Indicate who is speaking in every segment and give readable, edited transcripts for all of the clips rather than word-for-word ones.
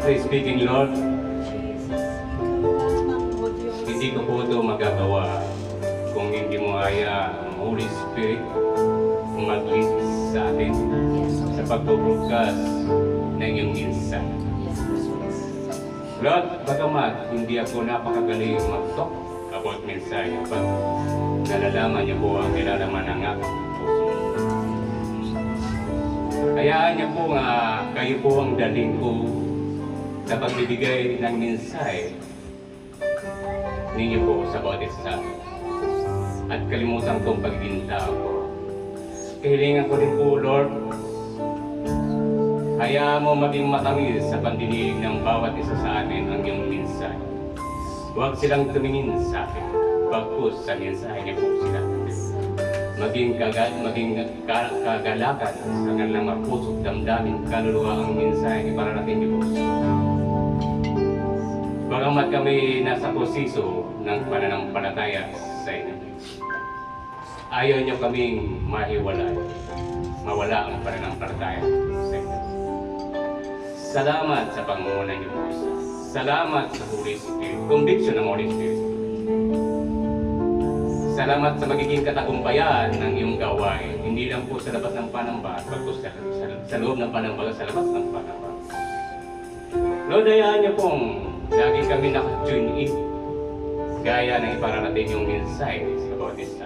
Speaker 1: humbly speaking, Lord, hindi ko po ito magagawa kung hindi mo haya ang Holy Spirit mag-lead sa atin sa pag-broadcast ng iyong minsan. Lord, bagamat hindi ako napakagaling mag-talk about mensahe, but nalalaman niyo po ang nilalaman ng aking puso. Hayaan niyo po nga kayo po ang daling ko sa pagbibigay ng mensahe ninyo po sa bawat isa. At kalimutan kong pagiging tao. Kahilingan ko rin po, Lord, hayaan mo maging matamis sa pandinig ng bawat isa sa atin ang iyong mensahe. Huwag silang tumingin sa akin, bagkus sa mensahe niyo po sila. Maging kagalakan sa kanilang mga puso't damdamin, kaluluwa ang mensahe ni para natin niyo po. Bagamat kami nasa proseso ng pananampalataya sa inyo, ayaw niyo kaming mahiwalay, mawala ang pananampalataya sa inyo. Salamat sa pangunguna niyo po. Salamat sa Holy Spirit, conviction ng Holy Spirit. Salamat sa magiging katagumpayan ng iyong gawain, hindi lang po sa labas ng panamba, bagkus sa loob ng panamba, sa labas ng panamba. Lord, hayaan niyo pong lagi kami naka-tune in, gaya ng ipararating yung mensahe sa bawat isa.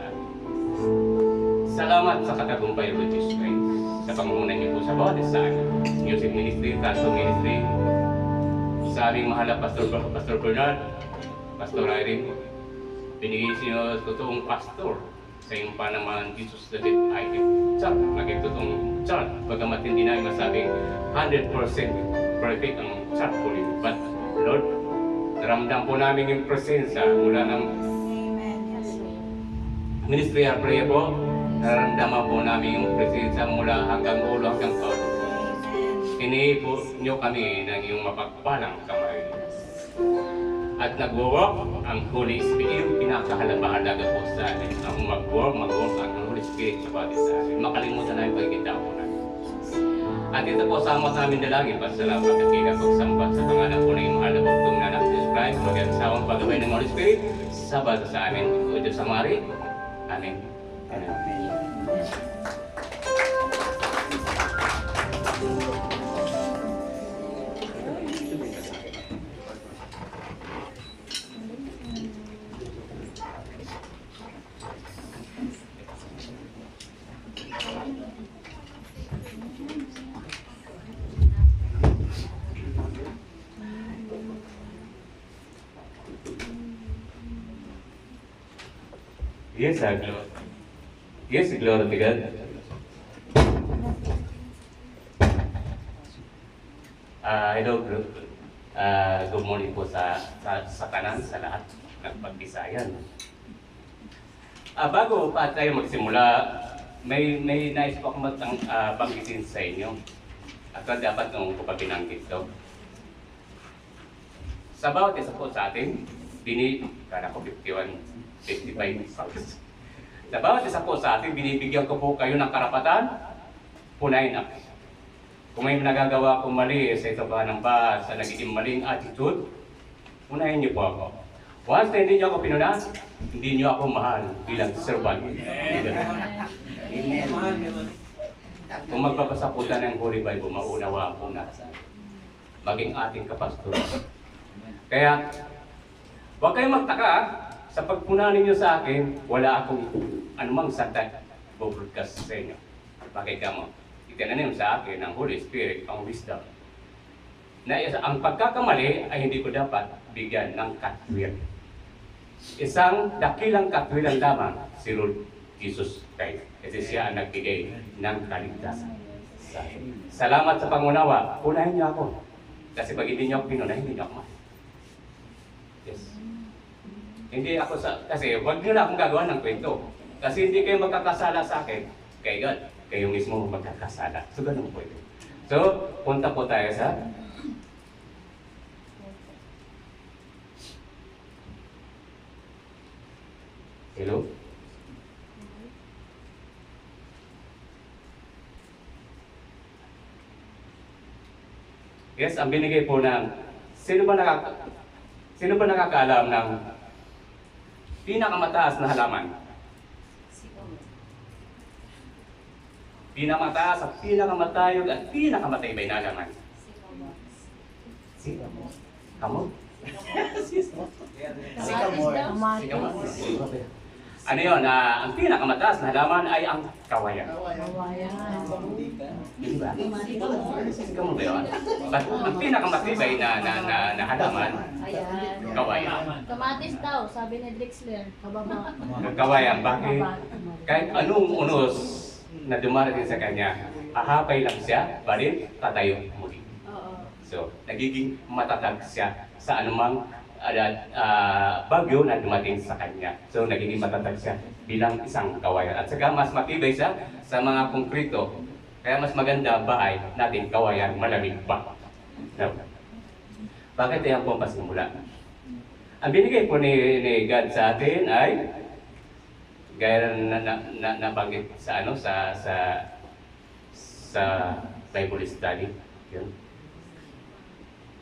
Speaker 1: Salamat sa katagumpayan ng Jesus Christ, sa pangunguna niyo po sa bawat isa. Music Ministry, Canto Ministry, sa aming mahal na Pastor Bernard, Pastor Irene, binigay siya totoong pastor sa iyong panaman, Jesus the Dead Item. Char, naging totoong char, bagamat hindi namin masabing 100% perfect ang char po rin. But Lord, naramdam po namin yung presensya mula ng ministry at prayer po. Naramdaman po namin yung presensya mula hanggang ulo hanggang kaul. Hinihi po niyo kami ng iyong mapagpalang kamay. At nag-work ang Holy Spirit, yung pinakahalaga po sa atin. Ang mag-work ang Holy Spirit sa bawat isa. Makalimutan namin pagkita po namin. At ito po, sama sa amin dalangin, pasalamat at kinapagsampa sa pangalan po na yung mahal na bugtong na Jesus Christ, maging sawang paggabay ng Holy Spirit, sabat sa amin, o Diyos sa Mari. Amen. Amen. Yes, glory to God. Hello, good morning po sa kanan, sa lahat ng pagbisayan. Bago pa tayo magsimula, may nais po akong banggitin sa inyo. At dapat nung ko pa binanggit ito. Sa bawat isa po sa atin, kala ko 55. Sa bawat isa po sa atin, binibigyan ko po kayo ng karapatan, punayin ako. Kung may nagagawa akong mali sa ito ba ng sa nagiging maling attitude, punayin niyo po ako. Once na hindi niyo ako pinunan, hindi niyo ako mahal bilang servant. Kung magbabasa po tayo ng Holy Bible, maunawa po na maging ating kapastor. Kaya, huwag kayong magtaka. Sa pagpuna ninyo sa akin, wala akong anumang salta i-broadcast sa inyo. Pakita mo, itinanim sa akin ng Holy Spirit ang wisdom. Na ang pagkakamali ay hindi ko dapat bigyan ng katwiran. Isang dakilang katwiran lamang, si Lord Jesus Christ. Kasi siya ang nagbigay ng kaligtasan sa akin. Salamat sa pangunawa. Punahin niyo ako. Kasi pag hindi niyo ako pinunahin, hindi niyo ako mahal. Yes. Hindi ako kasi wag niyo na akong gagawa ng kwento. Kasi hindi kayo magkakasala sa akin. Kay God, kayo mismo magkakasala. So, ganun po ito. So, punta po tayo sa hello? Yes, ang binigay po ng sino ba nakakaalam ng pinakamataas na halaman? Pinakamataas at pinakamatayog at pinakamatibay na halaman. Sycamore. Kamu?
Speaker 2: Sycamore.
Speaker 1: Ano yun? Ang pinakamataas na halaman ay ang kawayan. Hindi ba? Sycamore ba yun? But ang pinakamatibay na halaman, kawayan.
Speaker 3: Kamatis daw, sabi ni Drexler, kababa.
Speaker 1: Kawayan, bakit? Kahit anong unos na dumarating sa kanya, ahapay lang siya, balit tatayo muli. So, nagiging matatag siya sa anumang bagyo na dumating sa kanya. So, nagiging matatag siya bilang isang kawayan. At saka mas matibay siya sa mga konkrito. Kaya mas maganda bahay natin kawayan, malamig pa. No? Bakit yan po ang pasimula? Ang binigay po ni God sa atin ay gaya na nabanggit sa Bible study. Yun.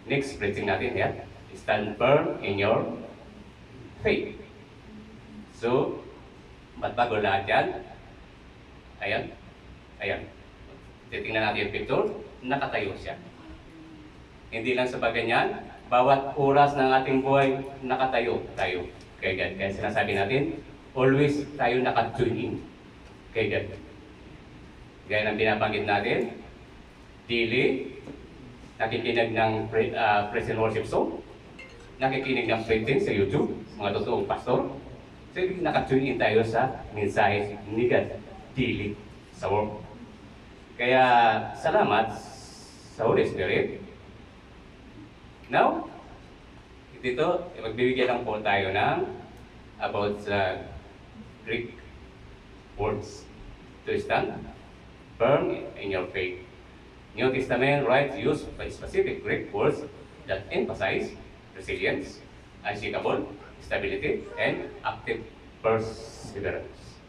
Speaker 1: Next, preaching natin yan. Stand firm in your faith. So, ba't bago lahat yan? Ayan. Ayan. Titingnan natin yung picture. Nakatayo siya. Hindi lang sa ganyan, bawat oras ng ating buhay, nakatayo tayo kay God. Kaya sinasabi natin, always tayo naka-tune in kay God. Gaya ng binabanggit natin, daily, nakikinig ng praise and worship song, nakikinig ng preaching sa YouTube, mga totoong pastor. So, naka-tune in tayo sa mensahe ni God daily sa work. Kaya, salamat sa Holy Spirit. Now, dito, magbibigyan lang po tayo ng about sa Greek words to stand firm in your faith. New Testament writes use by specific Greek words that emphasize resilience, unshakable stability, and active perseverance.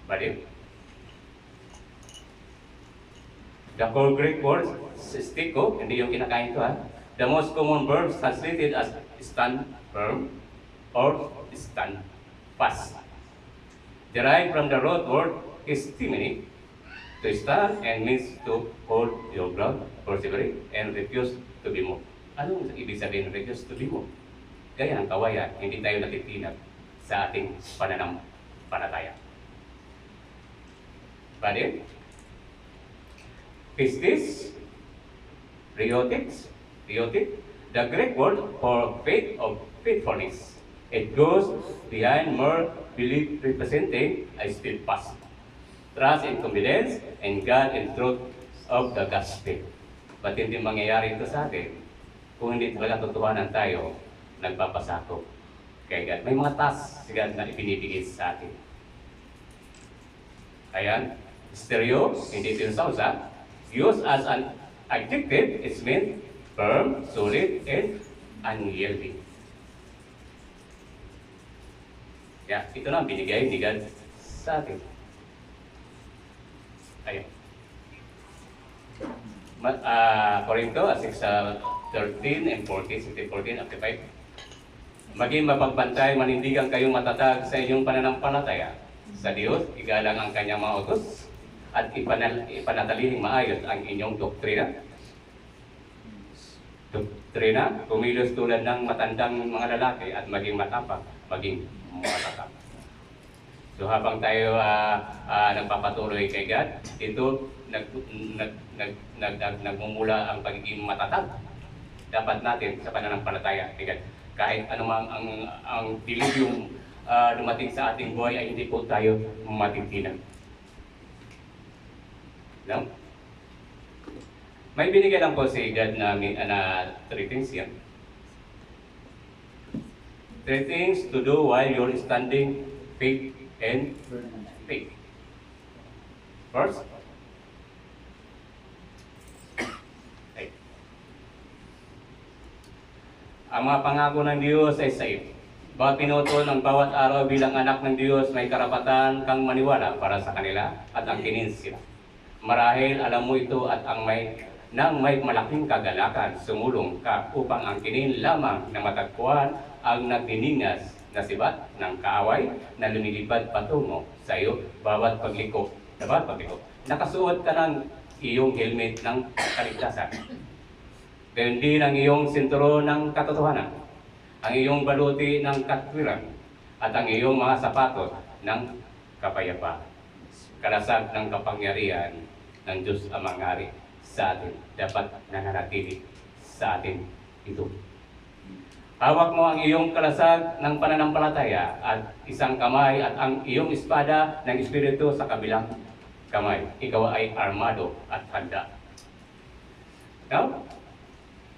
Speaker 1: But the core Greek word stiko, hindi yung kinakain ko ha. The most common verbs translated as stand firm or stand fast. Derived from the root word istimini, to stand and means to hold your ground, persevere, and refuse to be moved. Anong ibig sabihin ng refuse to be moved? Gaya ng kawayan, hindi tayo natitinag sa ating pananampalataya. Pwede? Pistis, riotic, the Greek word for faith of faithfulness. It goes behind more belief representing a steadfast trust and confidence in God and truth of the gospel. Ba't hindi mangyayari ito sa atin kung hindi talaga totohanan tayo nagpapasako kay God? May mga tasks si God na ipinibigay sa atin. Ayan, stereo, hindi sinusausa, used as an adjective, it means firm, solid, and unyielding. Yeah, ito na ang binigay ni God sa atin. Ayun. Corinto 6:13 and 14, 14, 5. Maging mapagbantay, manindigan kayong matatag sa inyong pananampalataya sa Diyos, igalang ang kanyang mga utos, at ipanatilihin maayos ang inyong doktrina. Kumilos tulad ng matandang mga lalaki at maging matapang, maging matatag. So habang tayo nagpapatuloy kay God, ito nagmumula ang pagiging matatag. Dapat natin sa pananampalataya kay God. Kahit anumang ang dilubyong dumating sa ating buhay ay hindi po tayo matitinan. No? May binigay lang po si God na 3 things yan. 3 things to do while you're standing faith and faith. First, ang mga pangako ng Diyos ay safe. Bawat pinuto ng bawat araw bilang anak ng Diyos, may karapatan kang maniwala para sa kanila at angkinin sila. Marahil alam mo ito at ang may ng may malaking kagalakan, sumulong ka upang ang kinin lamang na matagpuan ang nagdiningas na sibat ng kaaway na lumilipad patungo sa iyo bawat pagliko. Bawat pagliko. Nakasuot ka ng iyong helmet ng kaligtasan. Gayon din ang iyong sinturo ng katotohanan, ang iyong baluti ng katwiran, at ang iyong mga sapatos ng kapayapaan. Kalasag ng kapangyarihan ng Diyos Amang Hari sa atin, dapat nananatili sa atin ito. Hawak mo ang iyong kalasag ng pananampalataya at isang kamay at ang iyong espada ng Espiritu sa kabilang kamay. Ikaw ay armado at handa. Now,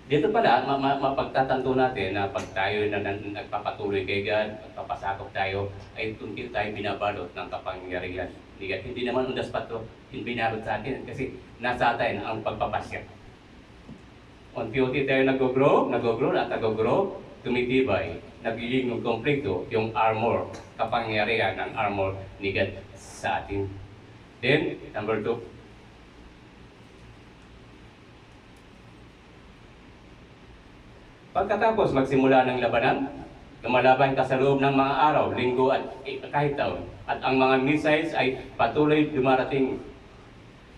Speaker 1: dito pala, mapagtatanto natin na pag tayo na nagpapatuloy kay God, nagpapasakop tayo, ay tunti tayo binabalot ng kapangyarihan ni God. Hindi naman undas pa ito binalot sa atin kasi nasa atin ang pagpapasya. Unti-unti tayo nag-grow, tumitibay, nagiging kompleto yung armor, kapangyarihan ng armor ni God sa atin. Then, number 2, pagkatapos magsimula ng labanan, lumalaban ka sa loob ng mga araw, linggo at kahit taon. At ang mga missiles ay patuloy dumarating.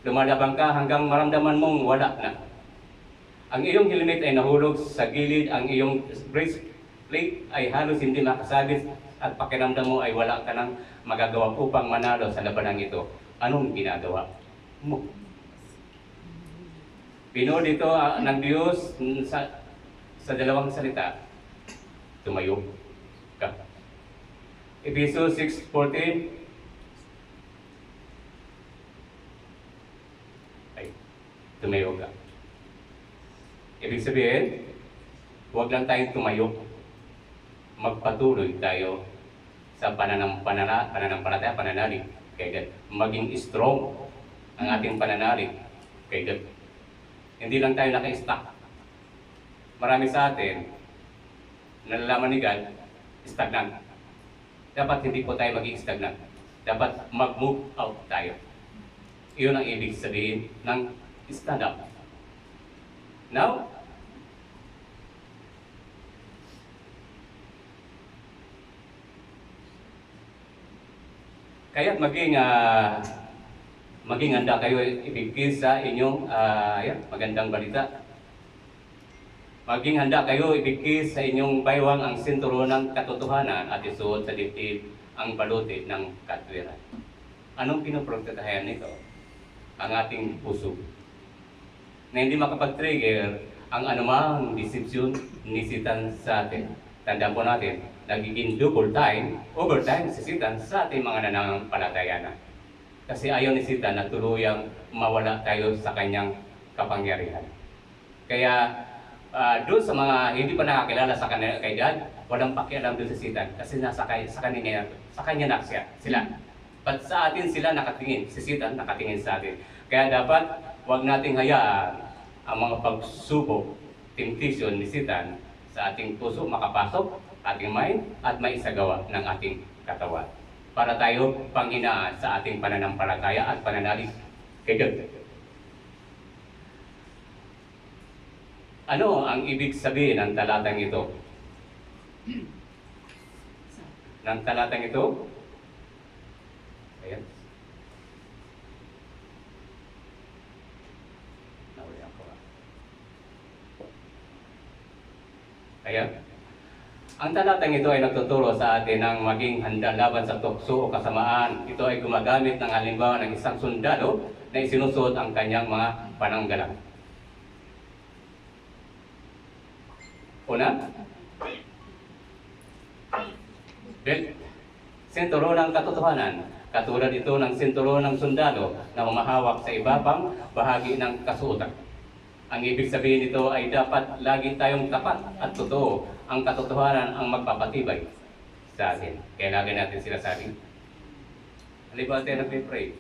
Speaker 1: Lumalaban ka hanggang maramdaman mong wala na. Ang iyong helmet ay nahulog sa gilid, ang iyong breastplate ay halos hindi makasabit at pakiramdam mo ay wala ka nang magagawa upang manalo sa labanang ito. Anong ginagawa mo? Pinood ito ng Diyos sa dalawang salita, tumayo ka. Ephesians 6:14, ay, tumayo ka. Ibig sabihin, huwag lang tayong tumayo. Magpatuloy tayo sa pananampalataya, pananalig kay God. Maging strong ang ating pananalig kay God. Hindi lang tayo naka-stuck. Marami sa atin, nalalaman ni God, stagnant. Dapat hindi po tayo maging stagnant. Dapat mag-move out tayo. Iyon ang ibig sabihin ng stand up. Now, kaya maging handa kayo ibigay sa inyong magandang balita. Maging handa kayo ibigay sa inyong baywang ang sinturo ng katotohanan at isuot sa dibdib ang baluti ng katwiran. Anong pinoprotektahan nito? Ang ating puso. Na hindi makapag-trigger ang anumang deception ni Satan sa atin. Tandaan po natin, nagiging overtime si Satan sa ating mga nananampalataya na. Kasi ayaw ni Satan na tuluyang mawala tayo sa kanyang kapangyarihan. Kaya doon sa mga hindi pa nakakilala sa kanya kay God, walang pakialam doon sa Satan kasi sa kanya na sila. But sa atin sila nakatingin, si Satan nakatingin sa atin. Kaya dapat huwag nating hayaan ang mga pagsubok, temptation ni Satan sa ating puso makapasok, ating mind, at maisagawa ng ating katawan. Para tayo panghinaan sa ating pananampalataya at pananalig kay God. Ano ang ibig sabihin ng talatang ito? Ng talatang ito? Ayan. Ayan. Ang talatang ito ay nagtuturo sa atin ng maging handa laban sa tukso o kasamaan. Ito ay gumagamit ng halimbawa ng isang sundalo na isinusuot ang kanyang mga pananggalang. Una, sinturo ng katotohanan. Katulad ito ng sinturo ng sundalo na humahawak sa iba pang bahagi ng kasuotan. Ang ibig sabihin nito ay dapat lagi tayong tapat at totoo. Ang katotohanan ang magpapatibay sa atin. Kaya lagi natin sinasabi. Halimbawa tayo nagpe-pray.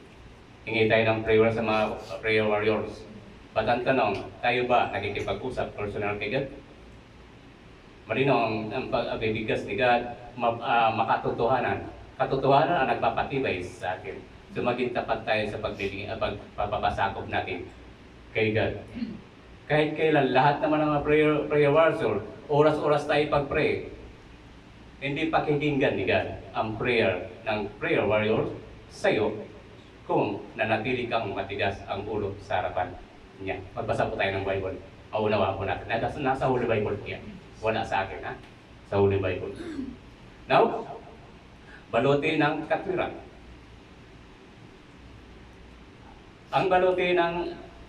Speaker 1: Hingi tayo ng prayer sa mga prayer warriors. Ba't ang tanong, tayo ba nakikipag-usap personal kay God? Malinaw ang pag-abibigas ni God, makatotohanan. Katotohanan ang nagpapatibay sa atin. So maging tapat tayo sa pagpapasakop natin kay God. Kahit kailan, lahat naman ng mga prayer warrior, oras-oras tayo pag-pray. Hindi pakikinggan ni God ang prayer ng prayer warrior sa'yo kung nanatili kang matigas ang ulo sa harapan niya. Magbasa po tayo ng Bible. Aunawa po natin. Nasa Holy Bible po yan. Wala sa akin, ha? Sa Holy Bible. Now, balote ng katwiran.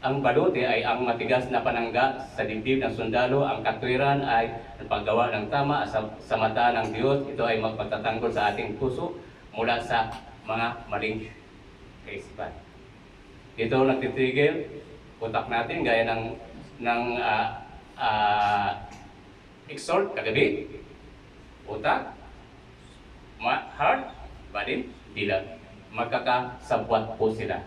Speaker 1: Ang balote ay ang matigas na panangga sa dibdib ng sundalo. Ang katwiran ay ang paggawa ng tama sa mata ng Diyos. Ito ay magpagtatanggol sa ating puso mula sa mga maling kaisipan. Ito nagtitigil utak natin gaya ng exhort kagabi. Utak, heart, body, dila. Magkakasabwat po sila.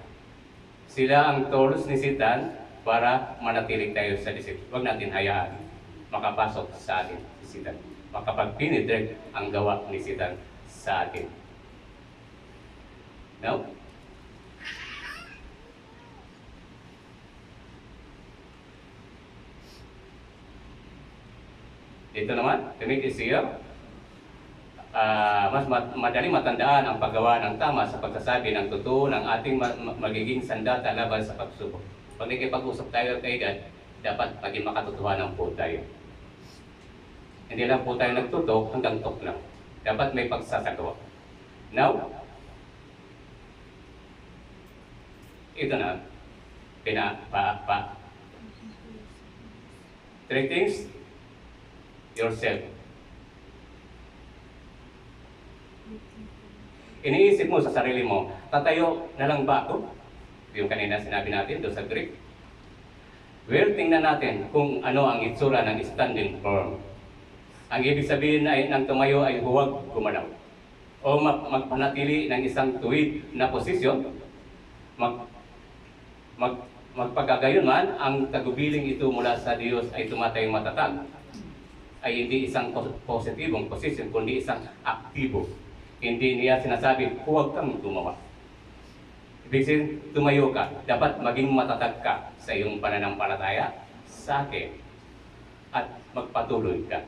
Speaker 1: Sila ang tools ni Satan para manatiling tayo sa disip. Huwag natin hayaan makapasok sa atin si Satan. Makapag-penetrate ang gawa ni Satan sa atin. Now, dito naman, to make it easier, mas madali matandaan ang paggawa ng tama sa pagsasabi ng totoo ng ating magiging sandata laban sa pagsubok. Pag nakipag-usap tayo kay God, dapat maging makatotohanan po tayo. Hindi lang po tayo nagtutok hanggang tok lang. Dapat may pagsasagawa. Now, ito na, three things, yourself. Iniisip mo sa sarili mo, tatayo na lang ba ako? Yung kanina sinabi natin doon sa Greek. Well, tingnan natin kung ano ang itsura ng standing firm. Ang ibig sabihin ay ng tumayo ay huwag gumalaw. O magpanatili ng isang tuwid na posisyon. Magpagkagayon man, ang tagubiling ito mula sa Diyos ay tumatayong matatag. Ay hindi isang positibong posisyon, kundi isang aktibo. Hindi niya sinasabi, huwag kang gumawa. Ibig sabihin, tumayo ka. Dapat maging matatag ka sa iyong pananampalataya sa akin. At magpatuloy ka.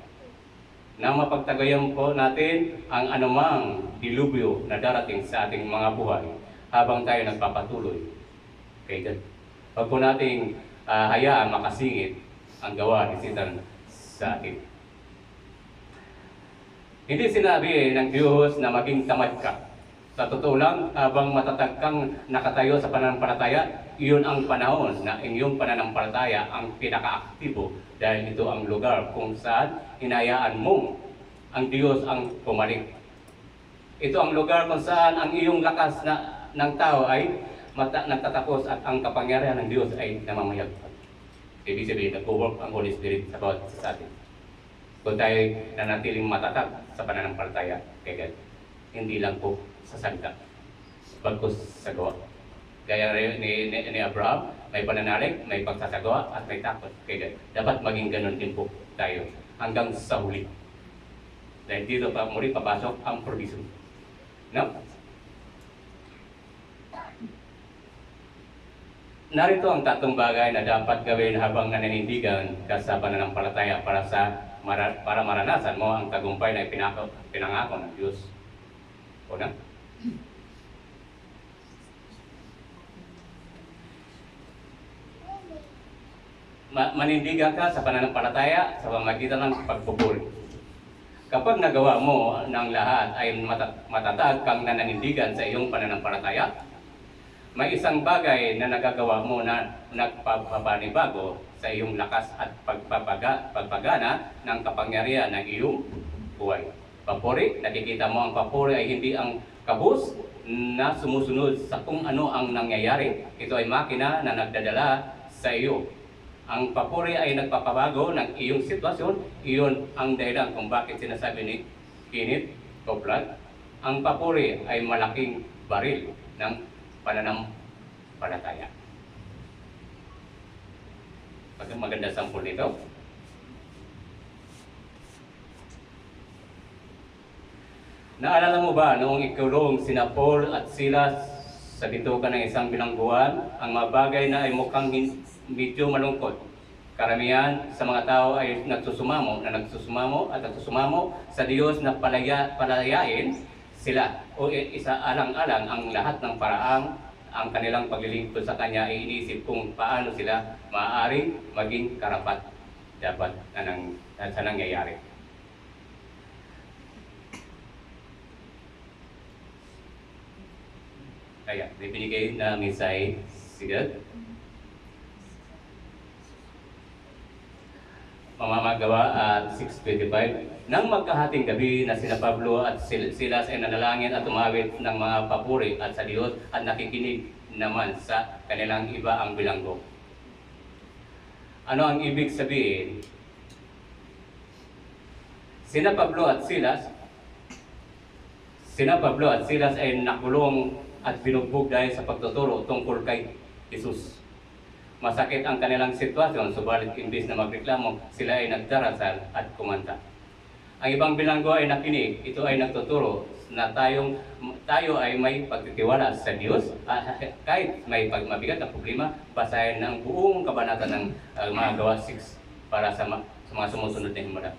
Speaker 1: Na mapagtagayan po natin ang anumang dilubyo na darating sa ating mga buhay habang tayo nagpapatuloy kay God. Huwag po nating hayaan makasingit ang gawa ni Satan sa atin. Hindi sinabi ng Diyos na maging tamad ka. Sa totoo lang, habang matatag kang nakatayo sa pananampalataya, iyon ang panahon na iyong pananampalataya ang pinaka-aktibo dahil ito ang lugar kung saan hinayaan mo ang Diyos ang pumaling. Ito ang lugar kung saan ang iyong lakas ng tao ay nagtatapos at ang kapangyarihan ng Diyos ay namamayagpag. Ibig sabihin, nag-work ang Holy Spirit sa bawat isa sa atin. Kung tayo nanatiling matatag sa pananampalataya kay God, hindi lang po sa salita, bagkus sa gawa. Gaya ni Abraham, may pananalig, may pagsasagawa, at may takot kay God. Dapat maging ganun din po tayo hanggang sa huli. Dahil dito pa muli papasok ang provision. No? Narito ang tatlong bagay na dapat gawin habang nananindigan ka sa pananampalataya para maranasan mo ang tagumpay na pinangako ng Diyos. Una, manindigan ka sa pananampalataya sa pamamagitan ng pagpupuri. Kapag nagawa mo ng lahat ay matatag kang nananindigan sa iyong pananampalataya, may isang bagay na nagagawa mo na nagpapanibago sa iyong lakas at pagpagana ng kapangyarihan ng iyong buhay. Papuri, nakikita mo ang papuri ay hindi ang kabus na sumusunod sa kung ano ang nangyayari. Ito ay makina na nagdadala sa iyo. Ang papuri ay nagpapabago ng iyong sitwasyon. Iyon ang dahilan kung bakit sinasabi ni Kenneth Copeland, ang papuri ay malaking baril ng pananampalataya. Maganda sampul nito. Naalala mo ba noong ikulong sina Paul at Silas sa bituka ng isang bilangguan, ang mga bagay na ay mukhang medyo malungkot Karamihan sa mga tao ay nagsusumamo at nagsusumamo sa Diyos na palayain sila o isaalang-alang ang lahat ng paraang ang kanilang paglilingkod sa Kanya ay iniisip kung paano sila maaaring maging karapat dapat sa nangyayari. Kaya, may binigay na mensahe, sige. Mamamagawa at 6:25. Nang magkahating gabi na sina Pablo at Silas ay nanalangin at tumawid ng mga papuri at sa Diyos at nakikinig naman sa kanilang iba ang bilanggo. Ano ang ibig sabihin? Sina Pablo at Silas ay nakulong at binugbog dahil sa pagtuturo tungkol kay Jesus. Masakit ang kanilang sitwasyon, subalit imbis na magreklamo, sila ay nagdarasal at kumanta. Ang ibang bilanggo ay nakinig, ito ay nagtuturo na tayo ay may pagtitiwala sa Diyos. Kahit may mabigat na problema, basahin ng buong kabanata ng mga Gawa 6 para sa mga sumusunod na himala.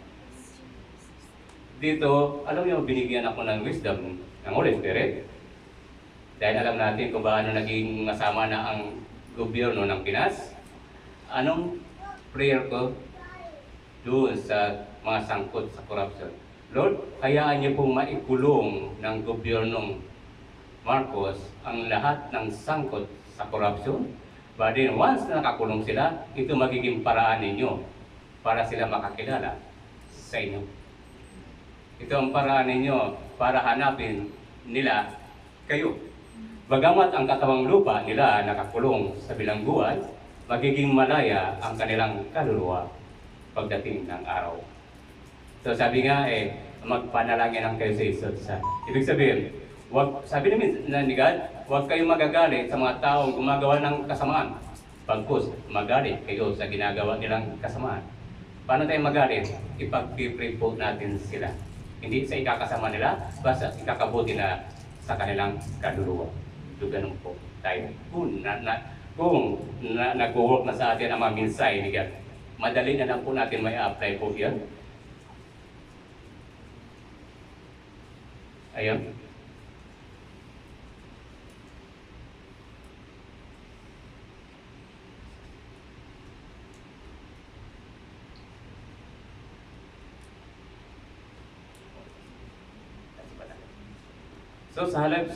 Speaker 1: Dito, alam niyo, binigyan ako ng wisdom ng Holy Spirit. Dahil alam natin kung paano naging masama na ang gobyerno ng Pinas. Anong prayer ko doon sa mga sangkot sa corruption? Lord, hayaan niyo pong maikulong ng gobyernong Marcos ang lahat ng sangkot sa corruption. But then once na nakakulong sila, ito magiging paraan ninyo para sila makakilala sa inyo. Ito ang paraan ninyo para hanapin nila kayo. Bagamat ang katawang lupa nila nakakulong sa bilangguan, magiging malaya ang kanilang kaluluwa pagdating ng araw. So sabi nga magpanalangin ang kayo sa isa't isa. Ibig sabihin, sabi namin ni God, huwag kayong magagalit sa mga taong gumagawa ng kasamaan. Pagkus, magalit kayo sa ginagawa nilang kasamaan. Paano tayo magalit? Ipag-pray po natin sila. Hindi sa ikakasama nila, basta ikakabuti na sa kanilang kaluluwa. So, ganun po tayo. Kung nag-work na sa atin ang mga mensahe ni God, madali na lang po natin may apply po yan. Ayan. So sa halip,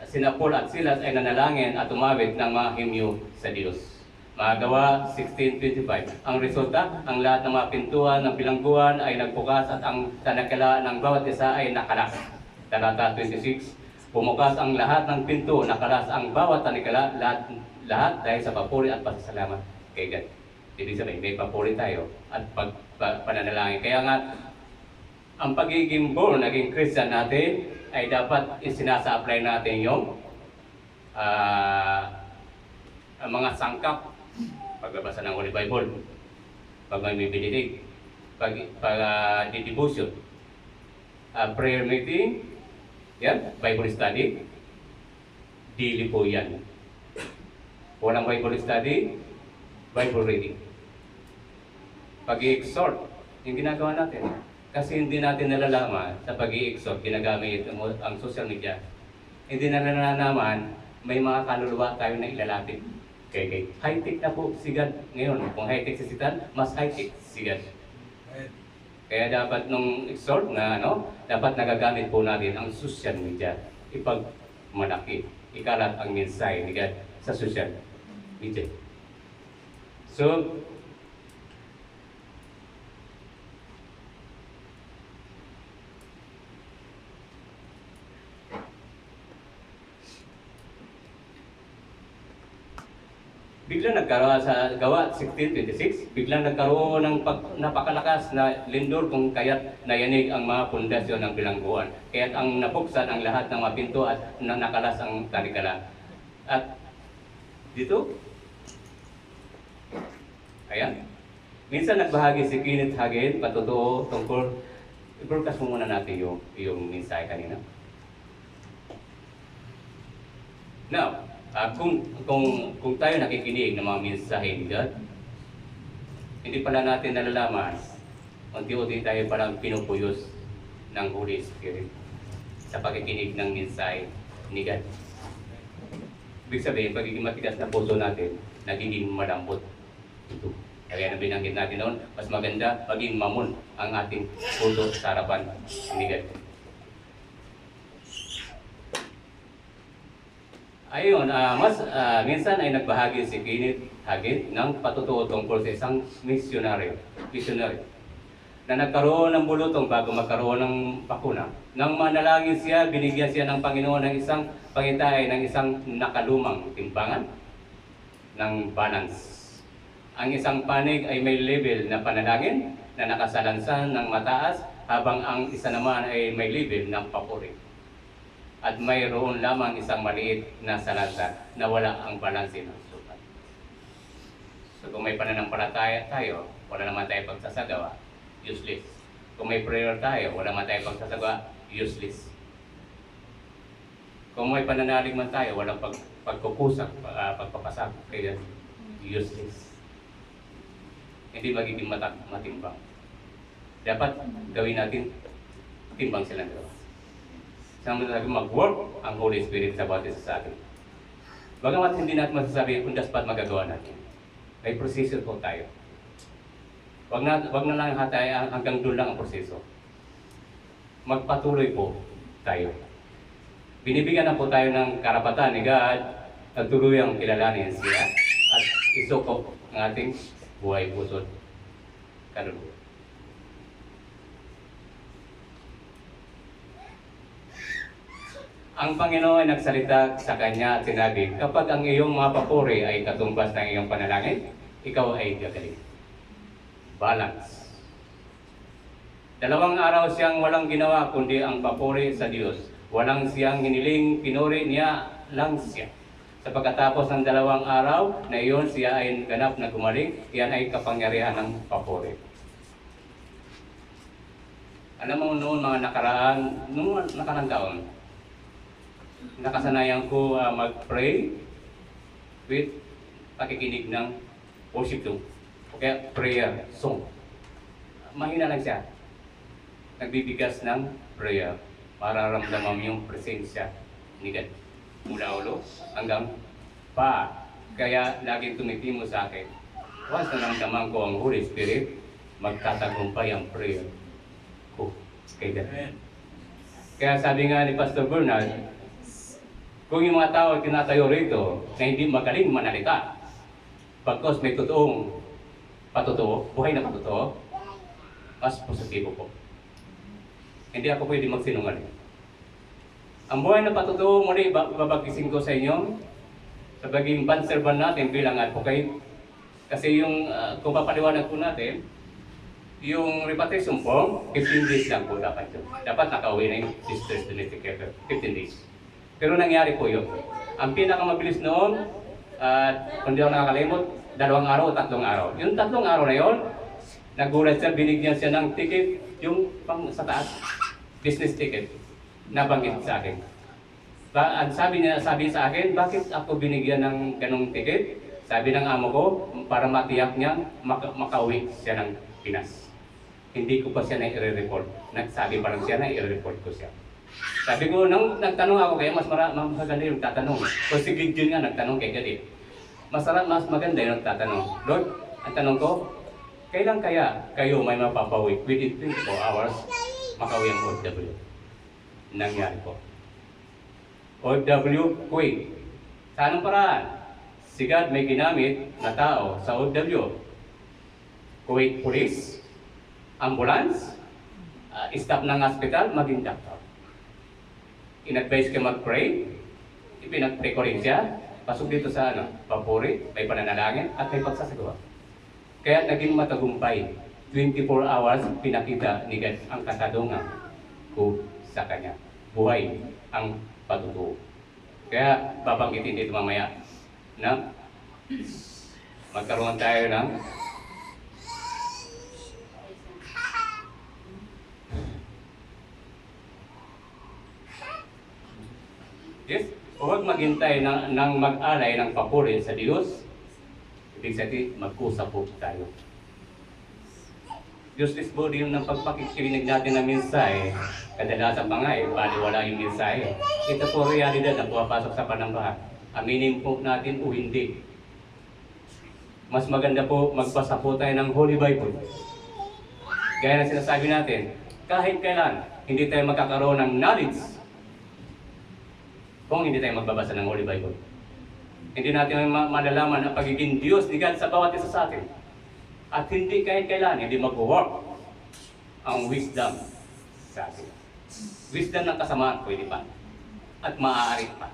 Speaker 1: sina Paul at Silas ay nanalangin at tumawid ng mga himyo sa Diyos. Mga Gawa 16:25. Ang resulta, ang lahat ng mga pintuan ng bilangguan ay nagbukas at ang tanakala ng bawat isa ay nakalas. Talata 26. Bumukas ang lahat ng pinto, nakalas ang bawat tanikala, lahat dahil sa papuri at pasasalamat kay God. Ibig sabihin, may papuri tayo at pananalangin. Kaya nga, ang pagiging born, naging Christian natin, ay dapat isinasa-apply natin yung mga sangkap. Pagbabasa ng Holy Bible, pag may binidig, pag-devotion, prayer meeting, yan, Bible study, daily po yan. Walang Bible study, Bible reading. Pag-i-exhort, yung ginagawa natin. Kasi hindi natin nalalaman sa pag-i-exhort, ginagamit ang social media. Hindi na nalalaman, may mga kaluluwa tayo na ilalapit. Okay. High-tech na po si God ngayon. Kung high-tech si Satan, mas high-tech si God. Kaya dapat nung exhort na dapat nagagamit po natin ang social media. Ipagmalaki, ikalat ang mensahe ni God sa social media. So, biglang nagkaroon sa Gawa 16:26, biglang nagkaroon ng napakalakas na lindol kung kaya't nayanig ang mga pundasyon ng bilangguan. Kaya't ang nabuksan ang lahat ng mga pinto at nakalas ang talikala. At dito, ayan, minsan nagbahagi si Kenneth Hagin, patotoo tungkol, i-broadcast mo muna natin yung mensahe kanina. Now, Kung tayo nakikinig ng mga mensahe ni God, hindi pala natin nalalaman, unti-unti tayo palang pinupuyos ng Holy Spirit sa pakikinig ng mensahe ni God. Ibig sabihin, pagiging matigas na puso natin, nagiging malambot ito. Kaya na binanggit natin noon, mas maganda maging mamon ang ating puso sa harapan ni God. Ayun, minsan ay nagbahagi si Kenneth Hagin ng patutuo tungkol sa isang missionary na nagkaroon ng bulutong bago magkaroon ng bakuna. Nang manalangin siya, binigyan siya ng Panginoon ng isang pangitay ng isang nakalumang timbangan ng balance. Ang isang panig ay may level na panalangin na nakasalansan ng mataas, habang ang isa naman ay may level ng papuri. At mayroon lamang isang maliit na salansa na wala ang balanse ng sukat. So kung may pananampalataya tayo, wala naman tayo pagsasagawa, useless. Kung may prayer tayo, wala naman tayo pagsasagawa, useless. Kung may pananalig man tayo, walang pagkukusak, pagpapasak, kaya useless. Hindi magiging matimbang. Dapat gawin natin timbang silang gawa. Sama natin mag-work ang Holy Spirit sa bawat isa sa atin. Bagamat hindi natin masasabi kung dapat magagawa natin. May proseso po tayo. Wag na lang hanggang doon lang ang proseso. Magpatuloy po tayo. Binibigyan na po tayo ng karapatan ni God na tuluyang kilalanin siya at isukop ang ating buhay, puso, kaluluwa. Ang Panginoon ay nagsalita sa kanya at sinabi, kapag ang iyong mga papuri ay katumbas ng iyong panalangin, ikaw ay gagaling. Balance. 2 araw siyang walang ginawa kundi ang papuri sa Diyos. Walang siyang hiniling, pinuri niya lang siya. Sa pagkatapos ng 2 araw na iyon, siya ay ganap na gumaling. Yan ay kapangyarihan ng papuri. Alam mo noon mga nakarang taon, nakasanayan ko mag-pray with pakikinig ng worship song. O kaya prayer song. Mahina lang siya. Nagbibigas ng prayer. Mararamdaman yung presensya ni God. Mula ulo hanggang pa. Kaya laging tumitimo sa akin. Once na naramdaman ko ang Holy Spirit, magtatagumpay ang prayer ko kay God. Kaya sabi nga ni Pastor Bernard, kung yung mga tao tinatayo rito na hindi magaling manalita, pagkos may totoong patutuo, buhay na patutuo, mas positibo po. Hindi ako pwede magsinungaling. Ang buhay na patutuo, muli babagising ko sa inyo sa pagiging band-servant natin bilang advocate. Kasi yung, kung papaliwanag po natin, yung repatriation form, 15 days lang po dapat yun. Dapat nakauwi na yung sisters domestic care, 15 days. Pero nangyari po yun. Ang pinakamabilis noon, kung di ako nakakalimot, 2 araw o 3 araw. Yung 3 araw na yun, nagulat siya, binigyan siya ng ticket, yung pang sa taas, business ticket, nabanggit sa akin. Sabi sa akin, bakit ako binigyan ng ganong ticket? Sabi ng amo ko, para matiyak niya, makauwi siya ng Pinas. Hindi ko pa siya na i-report. Nagsabi pa lang siya na i-report ko siya. Sabi ko, nang nagtanong ako, kaya mas maganda yung tatanong. So si Gideon nga nagtanong kay Gadit. Mas maganda yung nagtatanong. Lord, ang tanong ko, kailan kaya kayo may mapapawi? Within 24 hours, makauwi ang OFW. Nangyari po. OFW, Kuwait. Sa anong paraan? Si God may ginamit na tao sa OFW. Kuwait Police, ambulance, staff ng hospital, maging doctor. In-advise ka mag-pray, ipinag-pray ko rin siya, pasok dito sa papuri, may pananalangin, at may pagsasagawa. Kaya naging matagumpay. 24 hours pinakita ni God ang kasadungan ko sa kanya. Buhay ang patutuo. Kaya babanggitin dito mamaya na magkaroon tayo ng yes? Huwag maghintay ng mag-alay ng papuri sa Diyos. Ibig sabihin, mag-usap po tayo. Useless po din ng pagpakikinig natin ng mensahe. Kadalasan pa nga baliwala yung mensahe. Ito po realidad na pumapasok sa panambahan. Aminin po natin o hindi. Mas maganda po magbasa po tayo ng Holy Bible. Gaya na sinasabi natin, kahit kailan, hindi tayo magkakaroon ng knowledge kung hindi tayo magbabasa ng Holy Bible. Hindi natin malalaman ang pagiging Diyos ni God sa bawat isa sa atin. At hindi kahit kailan, hindi mag-work ang wisdom sa atin. Wisdom ng kasamaan, pwede pa. At maaari pa.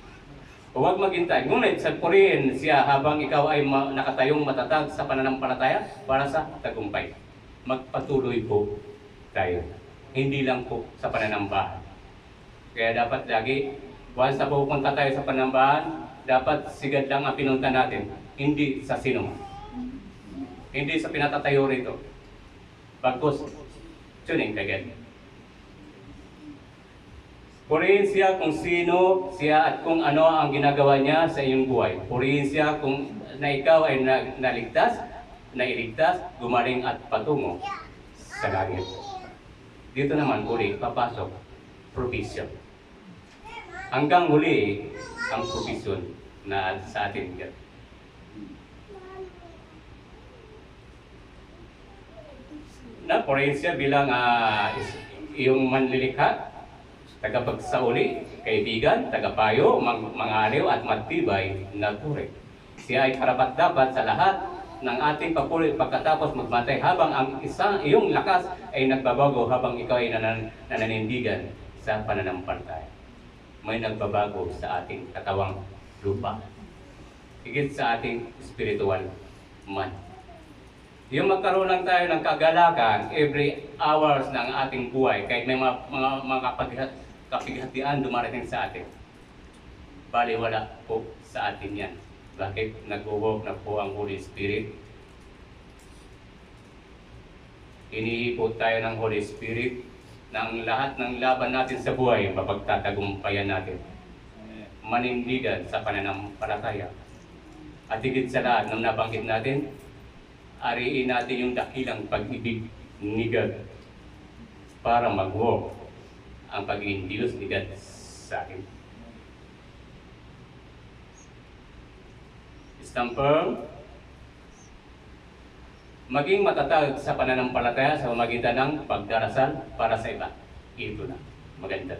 Speaker 1: Huwag maghintay. Ngunit purihin siya habang ikaw ay nakatayong matatag sa pananampalataya para sa tagumpay. Magpatuloy po tayo. Hindi lang po sa pananambahan. Kaya dapat lagi, once na pupunta tayo sa pananambahan, dapat sigad lang ang pinunta natin. Hindi sa sino. Hindi sa pinatatayo rito. Bagkus, tuning kay God. Purihin siya kung sino siya at kung ano ang ginagawa niya sa iyong buhay. Purihin siya kung na ikaw ay nailigtas, gumaling at patungo sa langit. Dito naman uli, papasok, provision. Hanggang huli, ang provision na sa atin. Purihin siya bilang iyong manlilikha, tagapagsauli, kaibigan, tagapayo, mangaliw at matibay na puri. Siya ay karapat-dapat sa lahat ng ating papuri pagkatapos magmatay habang ang iyong lakas ay nagbabago habang ikaw ay nananindigan sa pananampalataya. May nagbabago sa ating katawang lupa. Higit sa ating spiritual man. Yung magkaroon lang tayo ng kagalakan every hours ng ating buhay, kahit may mga kapighatian dumarating sa atin. Baliwala po sa atin yan. Bakit? Nag-work na po ang Holy Spirit. Iniipot tayo ng Holy Spirit na ang lahat ng laban natin sa buhay, mapagtatagumpayan natin. Manindigan sa pananampalataya. At higit sa lahat ng nabanggit natin, ariin natin yung dakilang pag-ibig ni God para mag-work ang pagiging Diyos ni God sa akin. Stand firm. Maging matatag sa pananampalataya sa pamamagitan ng pagdarasal para sa iba. Ito na. Maganda.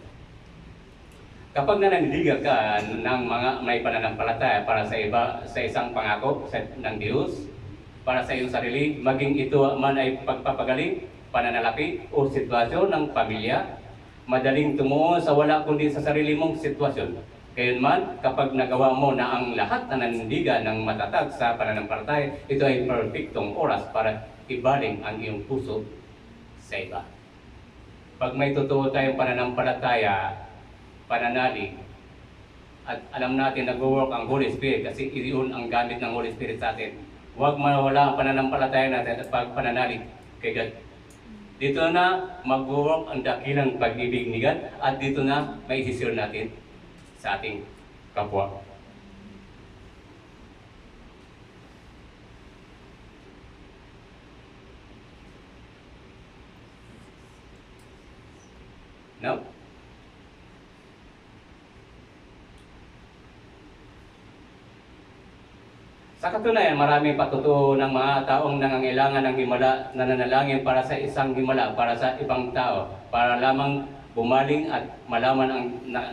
Speaker 1: Kapag nananiligan ka ng mga may pananampalataya para sa iba, sa isang pangako ng Diyos, para sa iyong sarili, maging ito man ay pagpapagaling, pananalapi o sitwasyon ng pamilya, madaling tumuon sa wala kundi sa sarili mong sitwasyon. Kayunman, kapag nagawa mo na ang lahat na nanindigan ng matatag sa pananampalataya, ito ay perfectong oras para ibaling ang iyong puso sa iba. Pag may totoo tayong pananampalataya, pananalig, at alam natin nag-work ang Holy Spirit kasi iyon ang gamit ng Holy Spirit sa atin. Huwag mawala ang pananampalataya natin at pagpananalig kay God. Dito na mag-work ang dakilang pag-ibig ni God at dito na may isisure natin sa ating kapwa. No? Sa katunayan, maraming patutuo ng mga taong nangangailangan ng himala, nananalangin para sa isang himala, para sa ibang tao, para lamang bumaling at malaman ang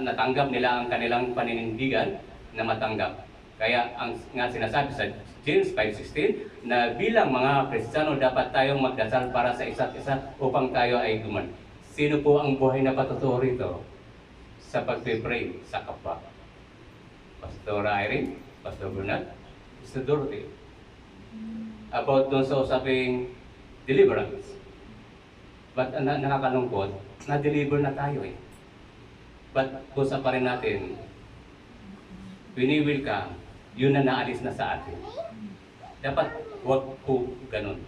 Speaker 1: natanggap nila ang kanilang paninindigan na matanggap. Kaya ang nga sinasabi sa James 5:16 na bilang mga Kristiyano dapat tayong magdasal para sa isa't isa upang tayo ay gumaling. Sino po ang buhay na patutuo rito sa pag-pray sa kapwa? Pastor Irene, Pastor Bernard, Mr. Dorothy, about doon sa usaping deliverance. But nakakalungkot, na-deliver na tayo eh. But kusa pa rin natin, wini-will ka, yun na naalis na sa atin. Dapat huwag po ganun.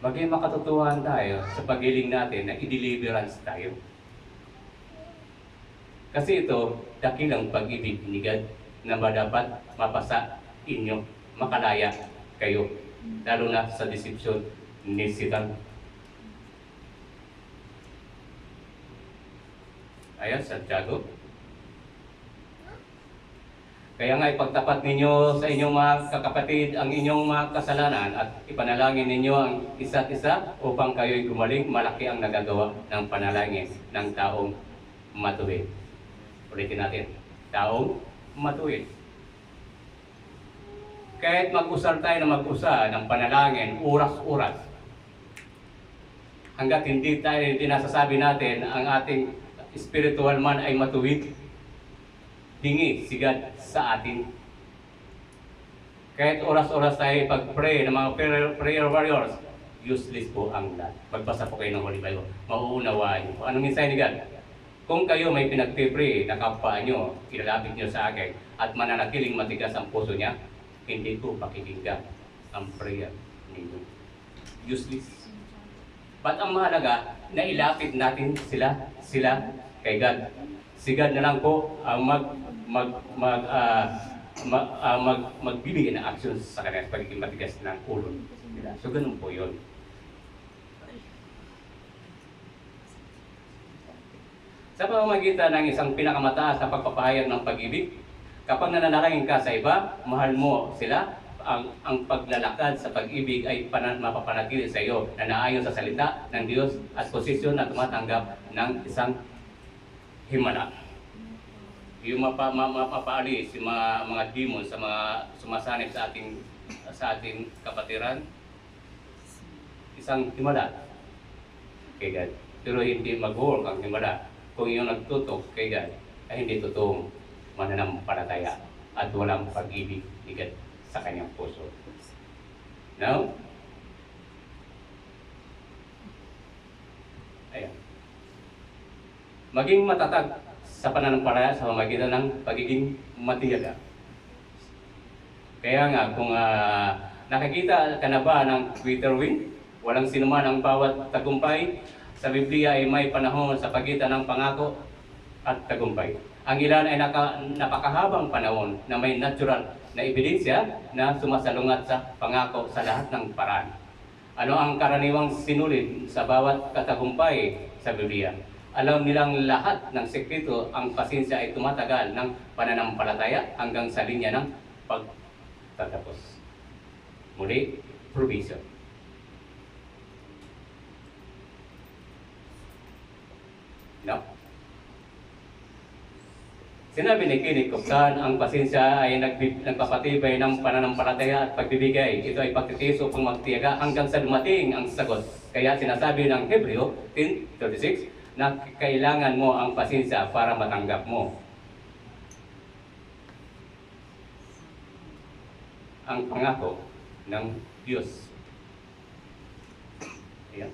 Speaker 1: Maging makatotohanan tayo sa pagiling natin na i-deliverance tayo. Kasi ito, dakilang pag-ibig ni God na dapat mapasa inyo, makalaya kayo, lalo na sa deception ni Satan. Ayan, Santiago. Kaya nga ipagtapat ninyo sa inyong mga kakapatid ang inyong mga kasalanan at ipanalangin ninyo ang isa't isa upang kayo'y gumaling. Malaki ang nagagawa ng panalangin ng taong matuwid. Ulitin natin, taong matuwid. Kahit mag-usal tayo na mag-usal ng panalangin, oras-oras, hanggat hindi nasasabi natin ang ating spiritual man ay matuwid, dingi si God sa atin. Kahit oras-oras tayo pag-pray ng mga prayer warriors, useless po ang lahat. Magbasa po kayo ng Holy Bible, mauunawaan niyo. Anong mensahe ni God? Kung kayo may pinag-pray na kapwa nyo, ilalapit nyo sa akin, at mananatiling matigas ang puso niya, hindi ko pakikinggan ang prayer ninyo. Useless. But ang mahalaga, na ilapit natin sila kay God. Si God na lang po ang magbibigay ng actions sa kanila pagiging matigas ng ulo nila. So ganun po yun. Sa pamamagitan ng isang pinakamataas na pagpapahayag ng pag-ibig, kapag nananalangin ka sa iba, mahal mo sila, ang paglalakad sa pag-ibig ay mapapanatili sa iyo na naayon sa salita ng Diyos at posisyon na tumatanggap ng isang himala. Yung mapapaalis yung mga demon sa mga sumasanib sa ating kapatiran, isang himala kay God. Pero hindi mag-work ang himala kung yung nagtutok kay God ay hindi totoong mananampalataya at walang pag-ibig ni God sa kanyang puso. Now, ayan. Maging matatag sa pananampalataya sa pamamagitan ng pagiging matiyaga. Kaya nga, kung nakikita ka na ba ng Twitter win, walang sinuman ang bawat tagumpay sa Biblia ay may panahon sa pagitan ng pangako at tagumpay. Ang ilan ay napakahabang panahon na may natural na ebidensya na sumasalungat sa pangako sa lahat ng paraan. Ano ang karaniwang sinulid sa bawat katagumpay sa Biblia? Alam nilang lahat ng sekreto, ang pasensya ay tumatagal ng pananampalataya hanggang sa linya ng pagtatapos. Muli, provision. No? Sinabi ni Kenneth Copeland, ang pasensya ay nagpapatibay ng pananampalataya at pagbibigay. Ito ay pagtitiis upang magtiyaga hanggang sa dumating ang sagot. Kaya sinasabi ng Hebreo 10:36 na kailangan mo ang pasensya para matanggap mo ang pangako ng Diyos. Ayan.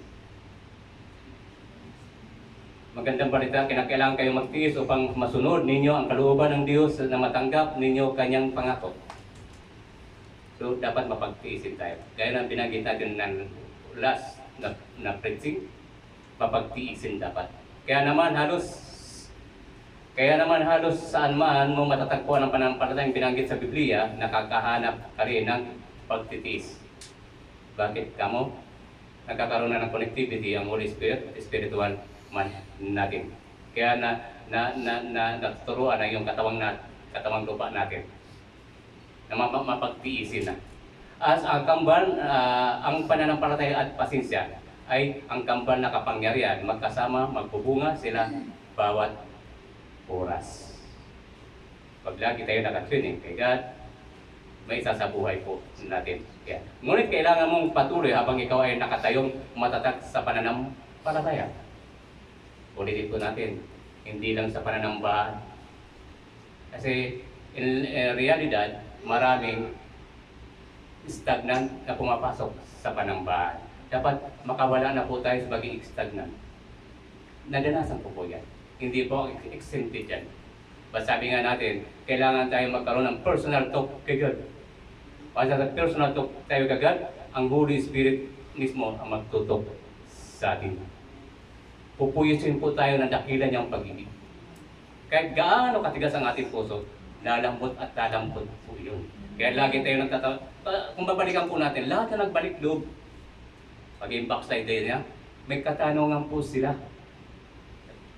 Speaker 1: Magandang balita, kinakailangan kayo magtiis upang masunod ninyo ang kalooban ng Diyos na matanggap ninyo kanyang pangako. So, dapat mapagtiisin tayo. Gaya ng binanggit natin ng last na preaching, mapagtiisin dapat. Kaya naman halos saan man mo matatagpuan ang pananampalatayang binanggit sa Biblia, nakakahanap ka rin ng pagtitiis. Bakit kamo? Nagkakaroon na ng connectivity ang Holy Spirit, spiritual man natin. Kaya natuturuan na yung katawang lupa natin na mapagtiisin na. As ang kambal, ang pananampalataya at pasensya ay ang kambal na kapangyarihan. Magkasama, magbubunga sila bawat oras. Pag lagi tayo nakatwining kay God, may isa sa buhay po natin. Kaya, ngunit kailangan mong patuloy habang ikaw ay nakatayong matatag sa pananampalataya. Ulitin po natin, hindi lang sa pananambahan. Kasi in realidad, maraming stagnant na pumapasok sa panambahan. Dapat makawala na po tayo sa pagiging stagnant. Nadanasan po po yan. Hindi po exempted yan. But sabi nga natin, kailangan tayo magkaroon ng personal talk kay God. Para sa personal talk tayo kay God, ang Holy Spirit mismo ang magtutok sa atin. Pupuyisin po tayo ng dakilan niyang pag-ibig. Kahit gaano katigas ang ating puso, lalambot at lalambot po yun. Kaya lagi tayo kung babalikan po natin, lahat na nagbalik loob, pag-in backslide day niya, may katanungan po sila.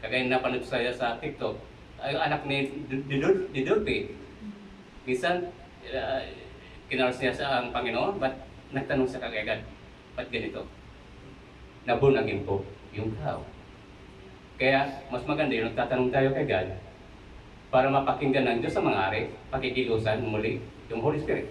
Speaker 1: Kagaya napanood saya sa TikTok, ay anak ni Dolphy. Minsan, kinaros niya sa ang Panginoon, ba't nagtanong sa kagagad, ba't ganito? Nabunagin po yung tao. Kaya mas maganda yung nagtatanong tayo kay God para mapakinggan ng Diyos sa mga ari, pakikilusan muli yung Holy Spirit.